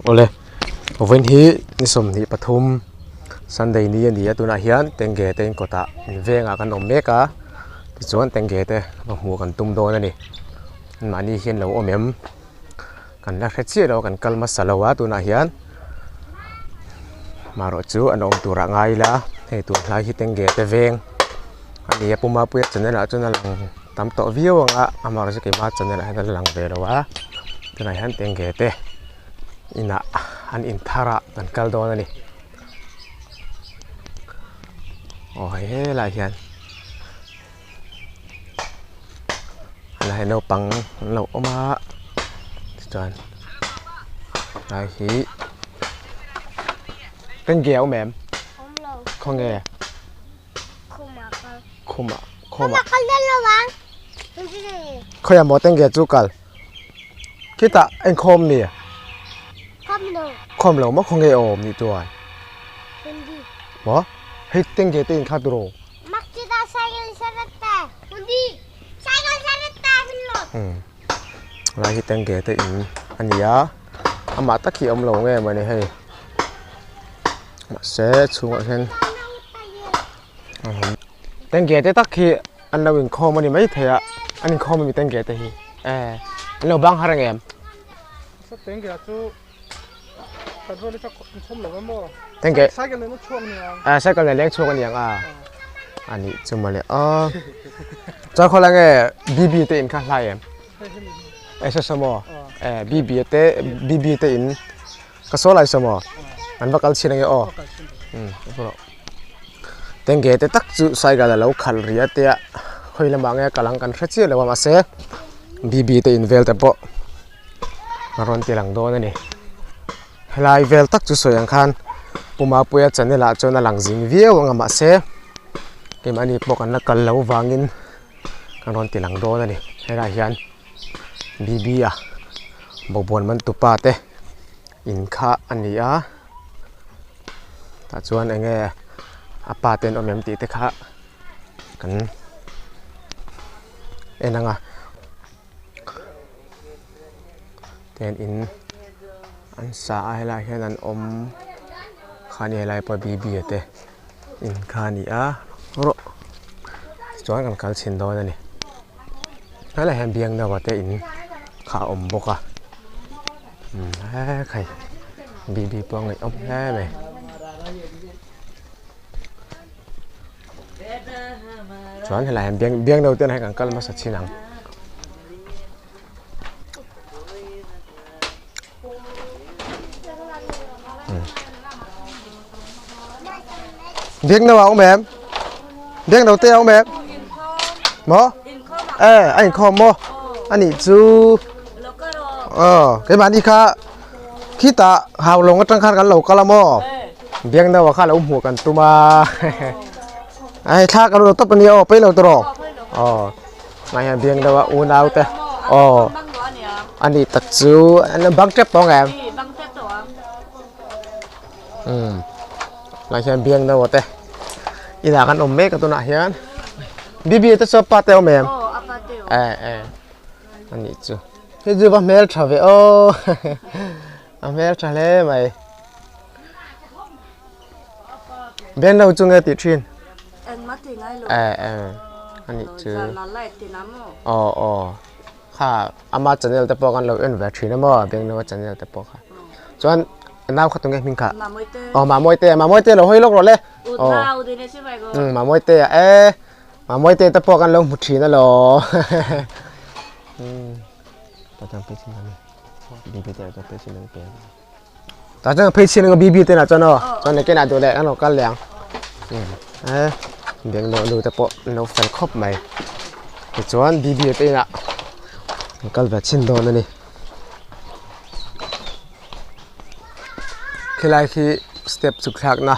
โอเลยวันที่นิสมที่ปทุมสันเดย์นี้ยันดีตัวน่าเฮียนเต็งเกตเต็งกตะเวงอากันอมเมกะที่ส่วนเต็งเกตมาหัวกันตุ้มโดนั่นนี่มานี่เฮียนเราอมเอ็มกันนักเชี่ยวเรากันกัลมาสลาวะตัวน่าเฮียนมารอจูอันอมตัวร่างไงละให้ตัวลายที่เต็งเกตเวงอันนี้ปุ่มมาเพื่อจะเนี่ยละจนนั่งตามต่อวิวอ่ะอามารอจะเก็บมาจะเนี่ยละให้นั่งหลังเวลาวะตัวน่าเฮียนเต็งเกตอินะอันอินทาระกันกัลโดนั่นนี่โอ้ยหลายเฮียนอะไรเราปังเราออกมาจอนหลายฮีเป็นเกี่ยวแม่ข้องเงยคุมะเขาอยากบอกตั้งเกี่ยวจุกัลคิดแต่เอ็งคมนี่คมเราไม่ข้องเงยอมนี่ตัวบ่ให้ตั้งเกี่ยวตีนข้าตัวมักจะได้ใช้เงินใช้แต่คนดีใช้เงินใช้แต่ขึ้นรถอะไรที่ตั้งเกี่ยวตีนอันนี้อ่ะอามาตะกี้อมเราไงมันนี่ให้มาเสร็จช่วงนั้นตั้งเกี่ยวตีตะกี้อันเราวิ่งคอมันนี่ไม่เท่อะอันนี้คอมันมีตั้งเกี่ยวตีเราบังหารงเอ็มตั้งเกี่ยวจูแต่เราจะชมหรือว่าโม่ตั้งเกี่ยวใช้กันเลยนะช่วงนี้ใช้กันเลยเลี้ยงช่วงกันอย่างอันนี้จุ่มมาเลยจะคนละไงบีเตอินข้าไล่ใช่สมอบีเตอินก็โซ่ไล่สมอมันว่ากัลชินังตั้งเกตตักจุใส่กันแล้วขัลเรียเตะคุยลำบากไงกำลังกันเสียเลยว่ามาเซ่บีเตอินเวลแต่ปะมารอนตีหลังโดนนี่ไล่เวลตักจุสวยอย่างคันปุ่มมาปุยจันนี่ละจนหลังจิงวิวงามาเซ่เกมอันนี้พวกกันนักกันแล้ววางินกันรอนตีหลังโดนนี่ให้ได้ยันบีอ่ะบบวนมันตุปาเตอินข้าอันนี้ถ้าชวนไอ้เงี้ยอาปาเตนอมยมตีเตข้ากันนังเตนอินอันสาอะไรแค่นั้นอมขานี่อะไรพอบีเตอินขานี่รชวนกันกัลชินโดนนี่อะไรแฮมเบียงเดาว่าเตอินขาอมบกใครบีปองไอ้อมแน่เลยชวนอะไรแฮมเบียงเดาเต้นให้กันกัลมาสักชิ้นหนังเบียงเดาเอาแม่เบียงเดาเต้เอาแม่หมอไอ้คอมหมออันนี้จูcái bạn đi khá khi ta hào lồng trăng khănกันเราก็ละมอเบียงเดาว่าข้าเราหัวกันตัวมาไอ้ท่ากันเราต้องเป็นเนี่ยไปเราตลอดไม่เบียงเดาว่าอุ่นเอาแต่อันนี้ตัดจูอันนั้นบังเจ็บตัวแอมหลายเบียงเดาว่าแต่อีหล่ากันอมเมฆกับตัวหน้าเฮียนบีจะชอบปาเตลแมมอันนี้จูcái gì mà mẹ trở về mẹ trở lại mày bên đâu chung nghe tiếng truyền anh ấy chứค่ะอามาจันเนลแต่ปอกันเราเอ็นแบบtruyền nó mà bên đâuจันเนลแต่ปอค่ะcho anh nào khát tụi nghe mình cả mà môi têเราhơi lốc rồi lên mà môi tê mà môi têแต่ปอกันเราหมดtruyềnนั่นหรอตาจังเพชรชินังบีบีเตอเพชรชินังเป็นตาจังเพชรชินังบีบีเตอนะจอนนี่แกน่าดูแลอันเรากันเลี้ยงเดี๋ยวเราดูแต่พอเราแฟนคลับไหมจวนบีบีเตอนะกันแบบชินโดนนี่คืออะไรคือสเต็ปสุดท้ายนะ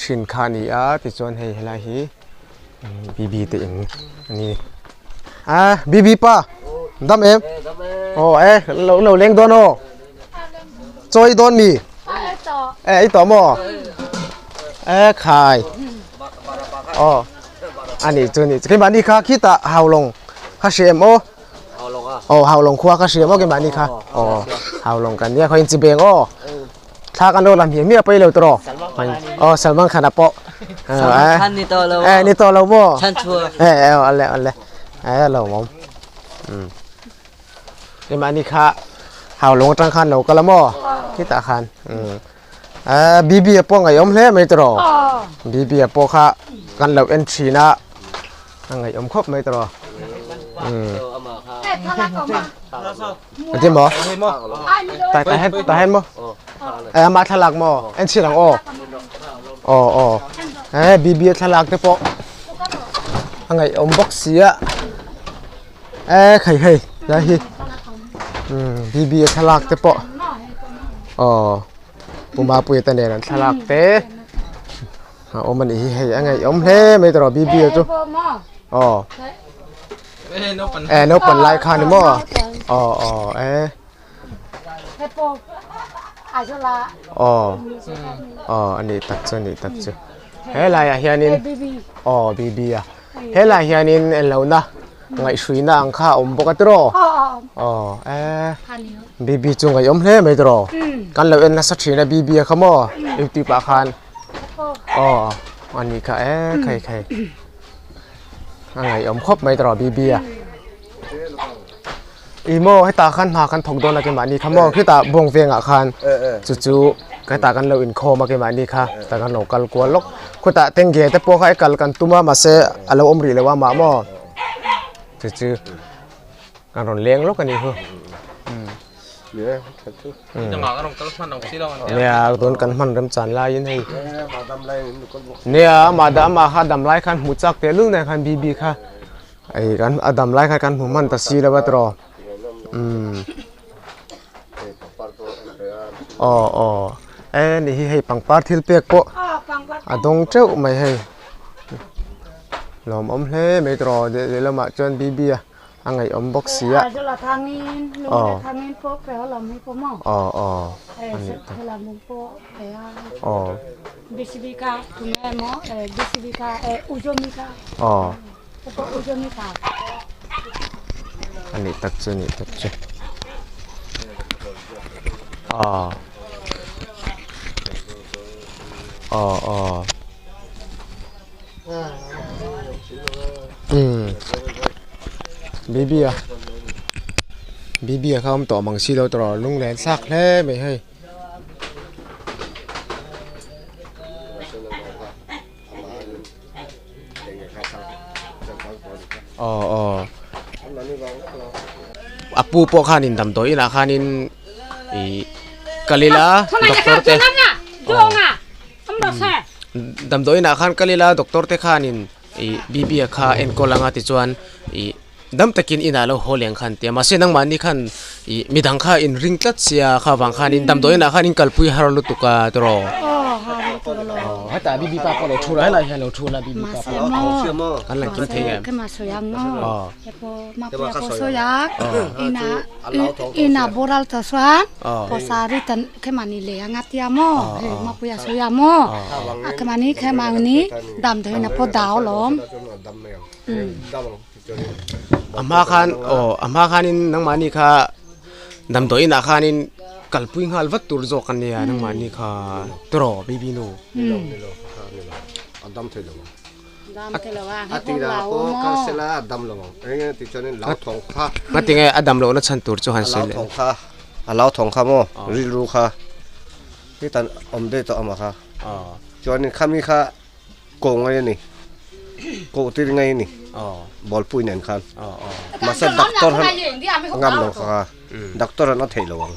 ชินขานี่ที่จวนให้อะไรคือบีบีเตออย่างนี้บีป้าดำเอ็มเราเลี้ยงตัวโน่จอยตัวมีไอ้ตัวหม้อขายอันนี้ตัวนี้คือบ้านนี้ค่ะคิดแต่หาวลงค่ะเชม อ๋อเฮาลงครัวก็เสียบ่กันบานี่ค่ะอ๋อเฮาลงกันเนี่ยเขาอินจิเบงอ๋อถ้ากันโดนลำเหียเมียไปเร็วตรออ๋อซัลมันขันอะเปาะท่านนี่โตแล้วนี่ตัวเราบ่ ท่านชัวร์อะไรเราหมอมนี่มานี่ค่ะเฮาลงตั้งคันเราก็ละม่อที่ตาคันบีบีป้องไงยอมเล่ไม่ตรอบีบีป้อค่ะกันเราเอ็นทรีนะไงยอมครบไม่ตรอจริงบ่ตาเห็นบ่มาทะลักบ่เอ็นทรีหลังอ๋อบีบีทะลักแต่ปอไงยอมบ็อกเสียไข่ได้ฮิบีบีทะลักแต่ปอปุ่มมาปุยตันเดนันทะลักเตมันอีให้ยังไงยอมเล่ไม่ตรอบีบีจุนกปันไล่คานิโมอันนี้ตัดจุเฮ้ยไรอะเฮียนินบีบีอะเฮ้ยไรเฮียนินเรานะไงสุยนะอังคาปกติรอบีบีจุงไงยอมเล่ไม่ตรอกันเราเอ็นนัสชีนะบีบีขโมยอิติปะคันอันนี้ค่ะใครไงยอมครบไม่ตรอบีบีอะอีโมให้ตาคันมาคันถกโดนอะไรกันมานี่ขโมยคือตาบงเวียงอาคารจู่ๆก็ตากันเราอินโคมากันมานี่ค่ะตากันเรากัลกวนล็อกคุณตาเต็งเกตแต่พวกเขากัลกันตุ้มาเสอเราอมรีเลยว่ามาโมจู่ๆกันรอนเลี้ยงล็อกกันนี่เหรอเนี่ยโดนกันมันเริ่มจานลายยังไงเนี่ยมาดามมาค่ะดำลายคันหูจักเตลึงในคันบีบีค่ะไอ้กันดำลายคันหูมันตัดสีแล้วว่าตรอนี่ให้ปังปาร์ทิลเปียกโปดงเจ้าไม่ให้หลอมอมเล่ไม่ตรอเดี๋ยวเรามาจนบีบีอังไงอมบ็อกเสียทางนี้ลุงทางนี้พวกแปลว่าเราไม่พอมั่งอันนี้เราไม่พอแปลว่าบิสบิกาคุณแม่หมอบิสบิกาอุจมิกาอุจมิกาอันนี้ตัดจุบีบีเขาต่อมังชีเราตลอดลุงแหลนซักแล้ไม่ให้ปูปอขานินทำตัวอีน่ะขานินกะลิลาด็อกเตอร์เตทำตัวอีน่ะขานกะลิลาด็อกเตอร์เตขานินบีบีขาเอ็นโกลังอาติจวนดำตะกินอินาโลโฮเลียงขันเตียมาเสนังมันนี่ขันมีดังข้าอินริงตัดเสียข้าวังขันอินดำโดยนะขันอินกัลปุยฮารุตุกาตรอฮัตตาบีบีปาปโลชูไรล่ะเฮโลชูล่ะบีบีปาปกันหลังกินเทียมขึ้นมาสวยงามพอมาเปียกสวยอินาโบราณตัวสวนพอสาริตันขึ้นมานี่เลยงัดยามอมาเปียกสวยงามขึ้นมานี่ขึ้นมานี้ดำโดยนะพอดาวล้อมอามาคันินนังมานี่ค่ะดำตัวอินาคันินกัลปุยงฮัลวัตตุรโจกันเนี่ยนังมานี่ค่ะตรอบีบีโนดำเทลวว่าอาทิตย์ละโอ้ก็เสละดำลงติดจนเหลาทองค่ะมาติงอดำโลนัชันตุรโจฮันเซลทองค่ะเหลาทองค่ะโมริรูค่ะที่ตันอมเดตอมาค่ะจวนนี้ข้ามีค่ะโกงไงนี่โกติไงนี่บอลปุยเนินคันมาสักดักตอร์งามลงค่ะดักตอร์นั่นเทลวง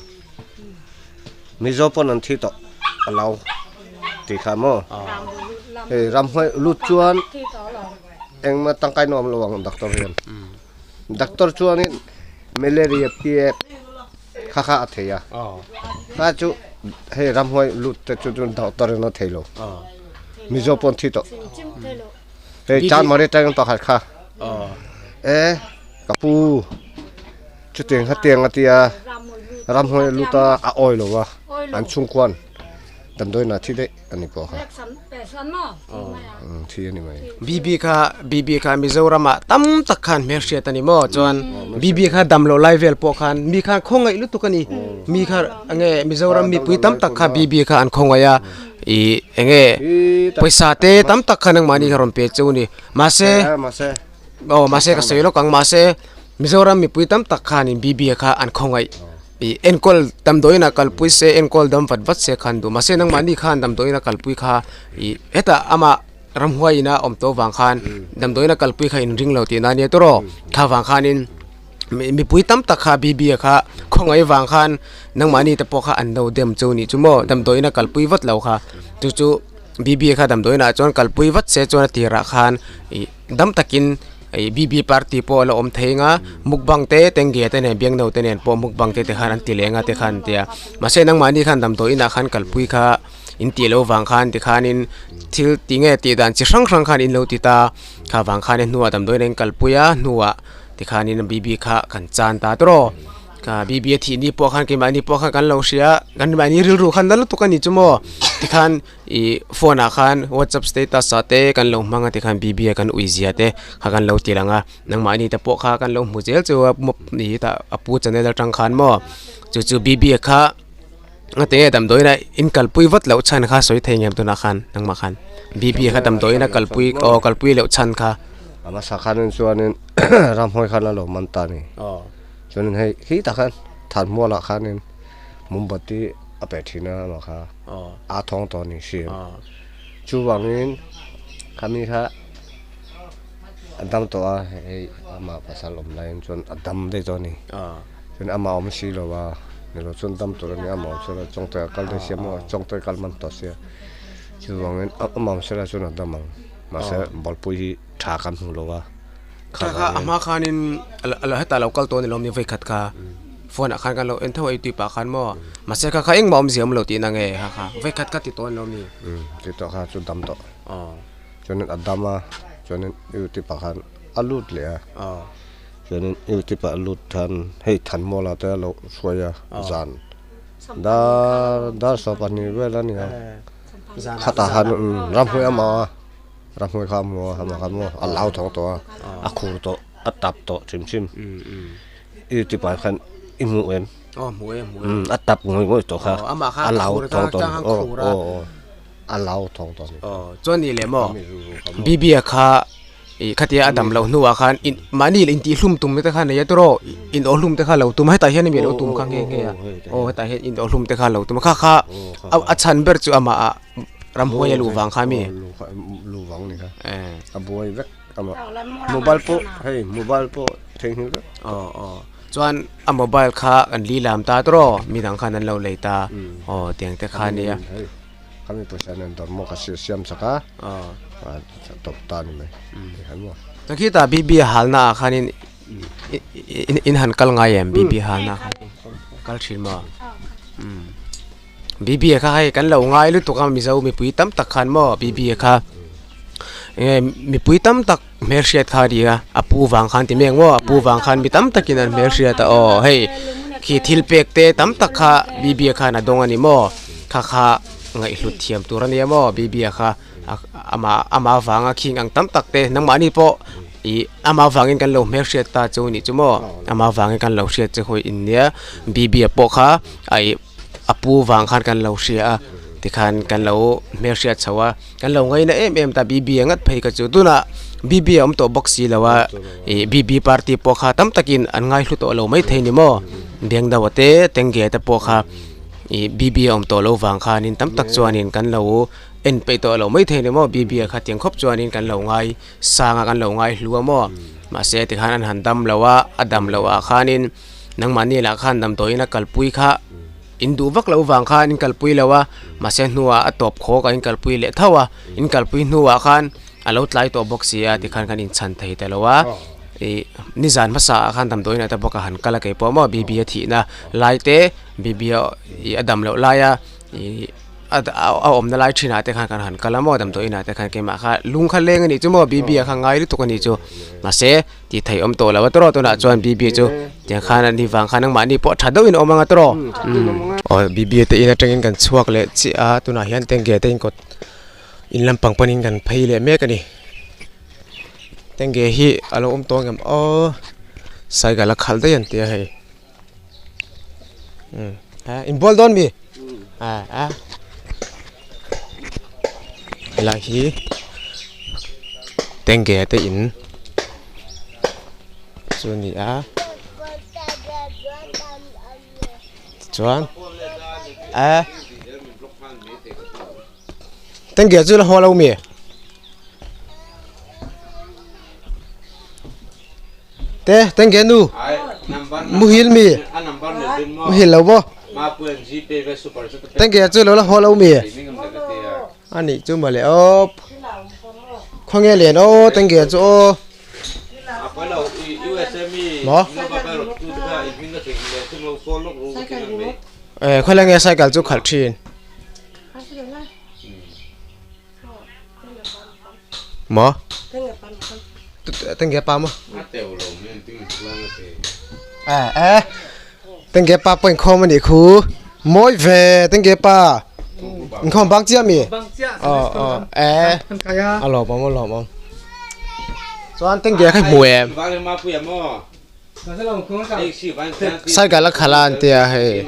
มิโซปนันที่ต่อเราตีขามรำห้อยลุจวนเองมาตั้งใจนอมลวงดักตอร์เรียนดักตอร์ชวนนี่เมเลเรียเปียข้าเทียข้าจูให้รำห้อยลุแต่จุดดักตอร์นั่นเทลมิโซปนที่ต่อจานมาได้ใจกันต่อขัดค่ะกับปูชุดเตียงเตียรำห้อยลุตาอ้อยหรอวะอันชุ่มควัน ดำด้วยนาที่ได้อันนี้พอค่ะ สันแปดสันเนาะ ที่อันนี้ไหม BB ค่ะมิโซรามตั้มตักขันเมรเชียตันนี่โมจวน BB ค่ะดำโลไลเวลพวกขันมีค่ะคงไงลุตุกันนี่มีค่ะอังเงมิโซรามมีปุยตั้มตักค่ะ BB ค่ะอันคงไงอะอังเงปุยสาเตตั้มตักขันนังมานี่ค่ะรำเปียจูนี่มาเซ มาเซ่ มาเซก็สวยแล้วกังมาเซมิโซรามมีปุยตั้มตักขันนี่ BB ค่ะอันคงไงเอ็นคอลดำโดยนักกัลปุยเซเอ็นคอลดำวัดเซขันดูมาเซนังมานี่ขันดำโดยนักกัลปุยค่ะเอตาอามารำหัวอินะอมโตวังขันดำโดยนักกัลปุยค่ะอินริงเหล่าตีนันเนี่ยตัวรอข้าวังขันอินมีปุยตั้มตักค่ะบีบีค่ะคงไอ้วังขันนังมานี่แต่พอค่ะอันเดาเดิมจูนี่จุโมดำโดยนักกัลปุยวัดเหล่าค่ะจู่บีบีค่ะดำโดยนักจวนกัลปุยวัดเซจวนตีระขันดำตักินBB party po la thenga mukbang te tengge te ne biang no te nen po mukbang te khan an ti lenga te khan tia mase nang mani khan dam to ina khan kalpui kha in ti lo wang khan ti khan in thil tinge ti dan chi sang sang khan in lo ti ta kha wang khan nuwa dam do nen kalpuya nuwa ti khan in BB kha kan chan ta tro ka BB thi ni po khan ke mani po khan kan lo sia kan mani ril ru khan dal to kan ni chumo ti khan phone a khan WhatsApp status ate kan lo manga ti khan BB kan uizia te kha kan lo tilanga nang mani ta po kha kan lo mujel chu ni ta apu channel tang khan mo chu BB kha ate dam doina in kalpui wat lo chan kha soi thengem tu na khan nang ma khan BB kha dam doina kalpui lo chan kha ama sakhanin chuanin ramhoi khan lo manta ni chuanin hei ta khan than mo la khanin mumbati apethina ma kha a thong to ni sim chu wangin kami kha adam to a hei ama pasalom lain chon adam de to ni chon ama om si lo wa ni lo chon dam to ni ama so la chong to kal de siam chong to kal man to sia chu wangin ama so la chon adam ma se bol pui tha kan hu lo wa kha ama khanin ala heta local to ni lom ni vai khat kha phone akhan kan lo en thoi ti pa khan mo ma se kha eng mom ziam lo ti na nge ha vai khat ti ton lo mi ti to kha chu dam to chonen adama chonen yu ti pa khan alut le chonen yu ti pa alut than hei than mo la ta lo soya zan da so pa ni we la ni khata han ram hoi ama ram hoi kham mo alau thong to akhu to atap to chim yu ti pa khan imu en muwe atap ngoi to kha ama kha alau thong to alau thong to chon ni le mo BB kha khatia adam lo nuwa khan in mani in ti hlum tum te kha ne yatro in olum te kha lo tum hai ta hian mi lo tum kha nge ya ta hian in olum te kha lo tum kha a chan ber chu ama ram hoya lu wang kha mi lu wang ni kha aboi vek ama mobile po theng hi chuan a mobile kha an li lam ta tro mi dang khan an lo lei ta tiang te kha ne ya kami pesanan dormo kasih siam saka top tan ni han mo takita BB halna khanin in han kal ngai em BB halna kal thin ma BB kha hai kan lo ngai lu to kam mi zau mi pui tam tak khan mo BB kha mi pui tam tak mersiat kha dia apu wang khan ti meng mo apu wang khan mi tam takin an mersiat ta hei khi thil pek te tam tak kha BB kha na dong ani mo kha ngai hlut thiam turania mo BB kha ama wanga king ang tam tak te nang mani po ama wangin kan lo mersiat ta chu ni chu mo ama wangin kan lo siat che hoi india BB po kha ai apu wang khan kan lo sia ti khan kan lo mersiat chawa kan lo ngai na em ta BB angat phei ka chu tuna BB am to boxi lawa BB party po kha tam takin an ngai hlu to lo mai theini mo deng dawate tengge ta po kha BB am to lo wang kha nin tam tak chuanin kan lo en pe to lo mai theini mo BB kha tiang khop chuanin kan lo ngai sanga kan lo ngai hluwa mo ma se ti khan an han dam lawa adam lawa khanin nang mani la khan dam toina kalpui kha indu vak lo wang khan in kalpui lawa ma se nuwa atop kho ka in kalpui le thawa in kalpui nuwa khan alo tlai to boxia ti khan in chan thei ta lawa nizan masa khan dam toina ta boka han kala ke po mo BB thi na laite BB adam lo laya เอาอมนาลายชินาแต่ขันกันหันกะละมอดำตัวอินาแต่ขันเกมาค่ะลุงขันเลงอันนี้จูมอบีบีขังไงหรือตัวกันนี่จูมาเสที่ไทยอมโตแล้วว่าตัวตัวน่ะจวนบีบีจูเดี๋ยวขันอันนี้ฟังขันนังมานี่ปอดทัดด้วยอมงาตัวอ๋อบีบีแต่อินาจังอินกันช่วงเลยจีตัวน่ะเห็นเต็งเกเต็งกดอินลำปังปนินกันเพย์เลยแม่กันนี่เต็งเกฮีอารมณ์อมโตกันอ๋อใส่กันละขัลได้ยันเตียให้อินบอลโดนบีlà hi tên ghé tên in rồi nhỉ chuan tên ghé chưa là hoa lâu mì tên ghé nu muhil mì muhil lâu bo tên ghé chưa là hoa lâu mì anh ấy chú mà lẽ ốp không nghe liền ô tên kia chú mỏ khoai lang nghe sai cả chú khẩn trìn mỏ tên kia pa mà tên kia pa bên không mà đi khu mỗi về tên kia pa không bác chia mì lò bông cho anh tên kia khách mùi em sai cả là khá là anh tia hay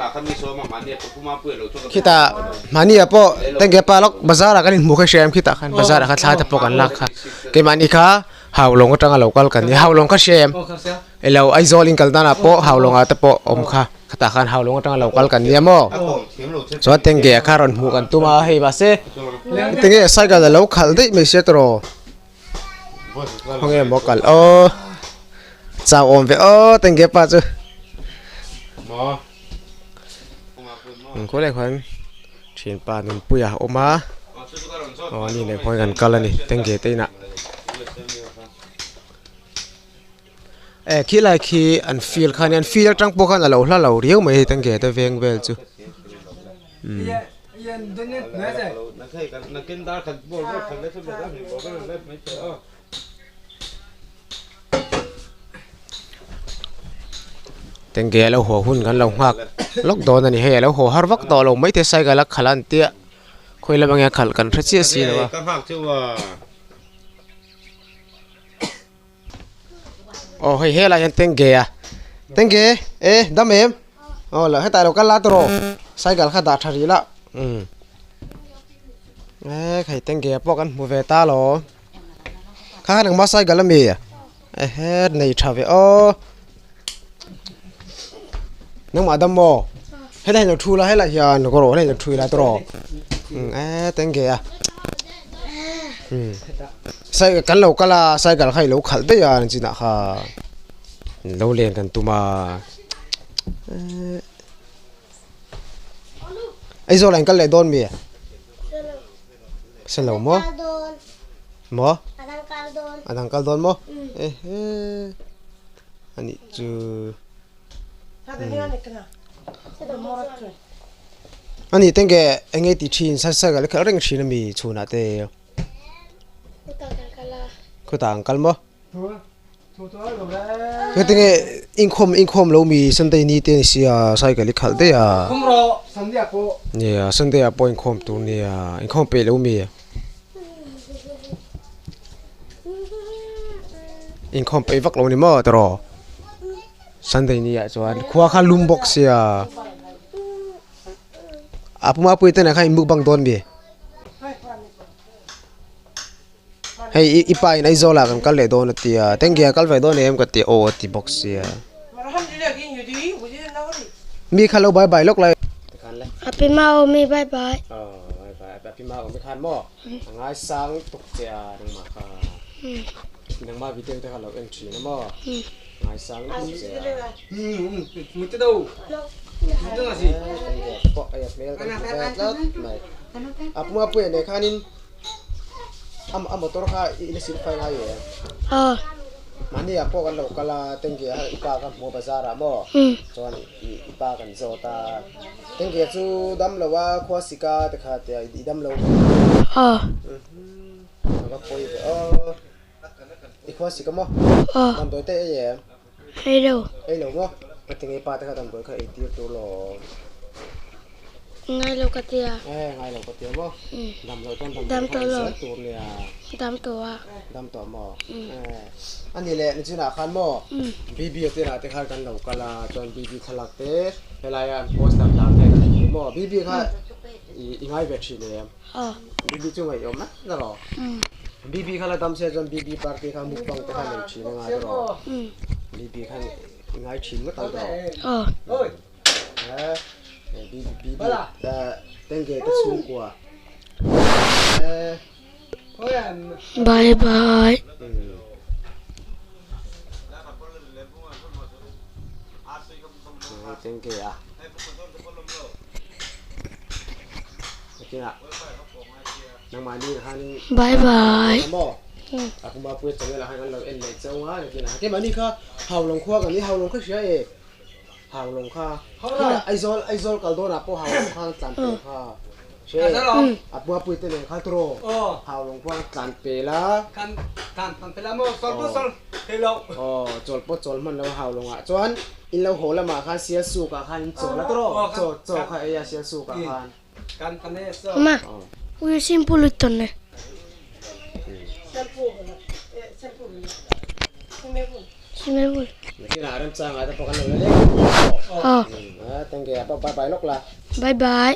khi ta mà ni à po tên kia pa lóc bazaar là cái mua cái xem khi ta khăn bazaar là khá thái ta poกันลักค่ะcái mà ni khá hào longก็ตั้งเราก็กันนี่hào longก็xemเราไอ้ zolin กันนั่นอ่ะpo hào long อ่ะแต่poอมค่ะta kan hau long tang local kan ni mo so tenge karon mu kan tuma hei ba se tenge sai ga lo khal dei me se tro honge mo kal o chao om ve o tenge pa chu ko le khon thin pa nun puya oma o ni le khon kan kal ani tenge te na khi lại khi anh feel trăng bốc anh lâu lâu riêu mấy thằng kia tới ven về chứ thằng kia lâu hồ hunกันlâu hoặc lúc đó này hay lâu hồ har vắc đó lâu mấy thế sai cái là khăn anh tia khơi là bằng nghe khăn cần rất chia sẻ nữa oh hay là tên ghé đâm em là hết tại đâu cái lá tro sai cả khát đạt thari la hay tên ghé bóc ăn mua về ta lo khá đừng mất sai cả là mì hết này trả về nếu mà đâm mò hết này nó thui là hết là hiền nó có rồi này nó thui là tro tên ghé sai cái lâu cái là sai cái hay lâu khát đấy à nên chỉ là ha lâu liềnกันตัวมาไอ้โซลังกันเลยโดนมีเสลวมั้งมั้งอันนั้นกันโดนมั้งอันนี้จูอันนี้ตั้งแต่เอ็งไอ้ที่ชินสักสักแล้วเขาเร่งชินมีชูน่ะเตะคือต่างกันมั้งcái tiếng income lâu mi Sunday ni tên xia sai cái lịch khảo đấy à nè Sunday à po income tu nè income pe lâu mi income pe vak lâu ni mà tro Sunday ni à cho anh khua khá lum box xia apa ma po tên này khai muk bang don mi hay ipai nai zola kan kal le don tia tengia kal vai don em ka ti o ti box ya mi khalo bye bye lok lai happy mau mi bye bye bye bye happy mau mi khan mo ngai sang tuk tia nang ma kha nang ma video te khalo entry na mo ngai sang tuk tia mu te do mu te ngasi po ay mail kan lat mai apma pu ne khanin am motor kha ini sil file ha ye mani apo kan lo kala tengge ipa kan mo bazar mo chuan ipa kan zota tengge chu dam lawa khwasika te kha te I dam lo ga poi I khwasika mo dam doi te ye ai lo mo tengge pa te kha dam doi kha I ti to lo ngay lâu cái tia ngai lo ka te mo dam lo ton Dam to lo. tu le đám tổ dam to moอันนี้แหละนี่จิน่ะคันmoบีบีเตนะเตคันกันlo kala chon BB khalak te helaya post tam tam te kan mo BB kha I ngai battery le BB chu ngai yom na da ro BB khala tam se chon BB party kha mukbang te kha nei chi na nga ro BB kha ngai chin ma ta ro oi BB tenge ta su kwa bye bye thank you ah okay ah nang mani han bye bye mo aku ma pu chang la han lo en le chang wa ke na ke mani kha hawlong khwa kan ni hawlong kha sia e hawlong kha aizol kal do na po hawlong kha chan pe kha she apu apu te le kha tro hawlong khwa chan pe la kan pela mo sol hello chol po chol man lo hawlong a chuan in lo ho la ma kha sia su ka khan chol la tro cho kha ya sia su ka khan kan pane so ma uy simple tonne simple ke na ram chang a ta po kan lo le thank you apa bye bye lok la bye bye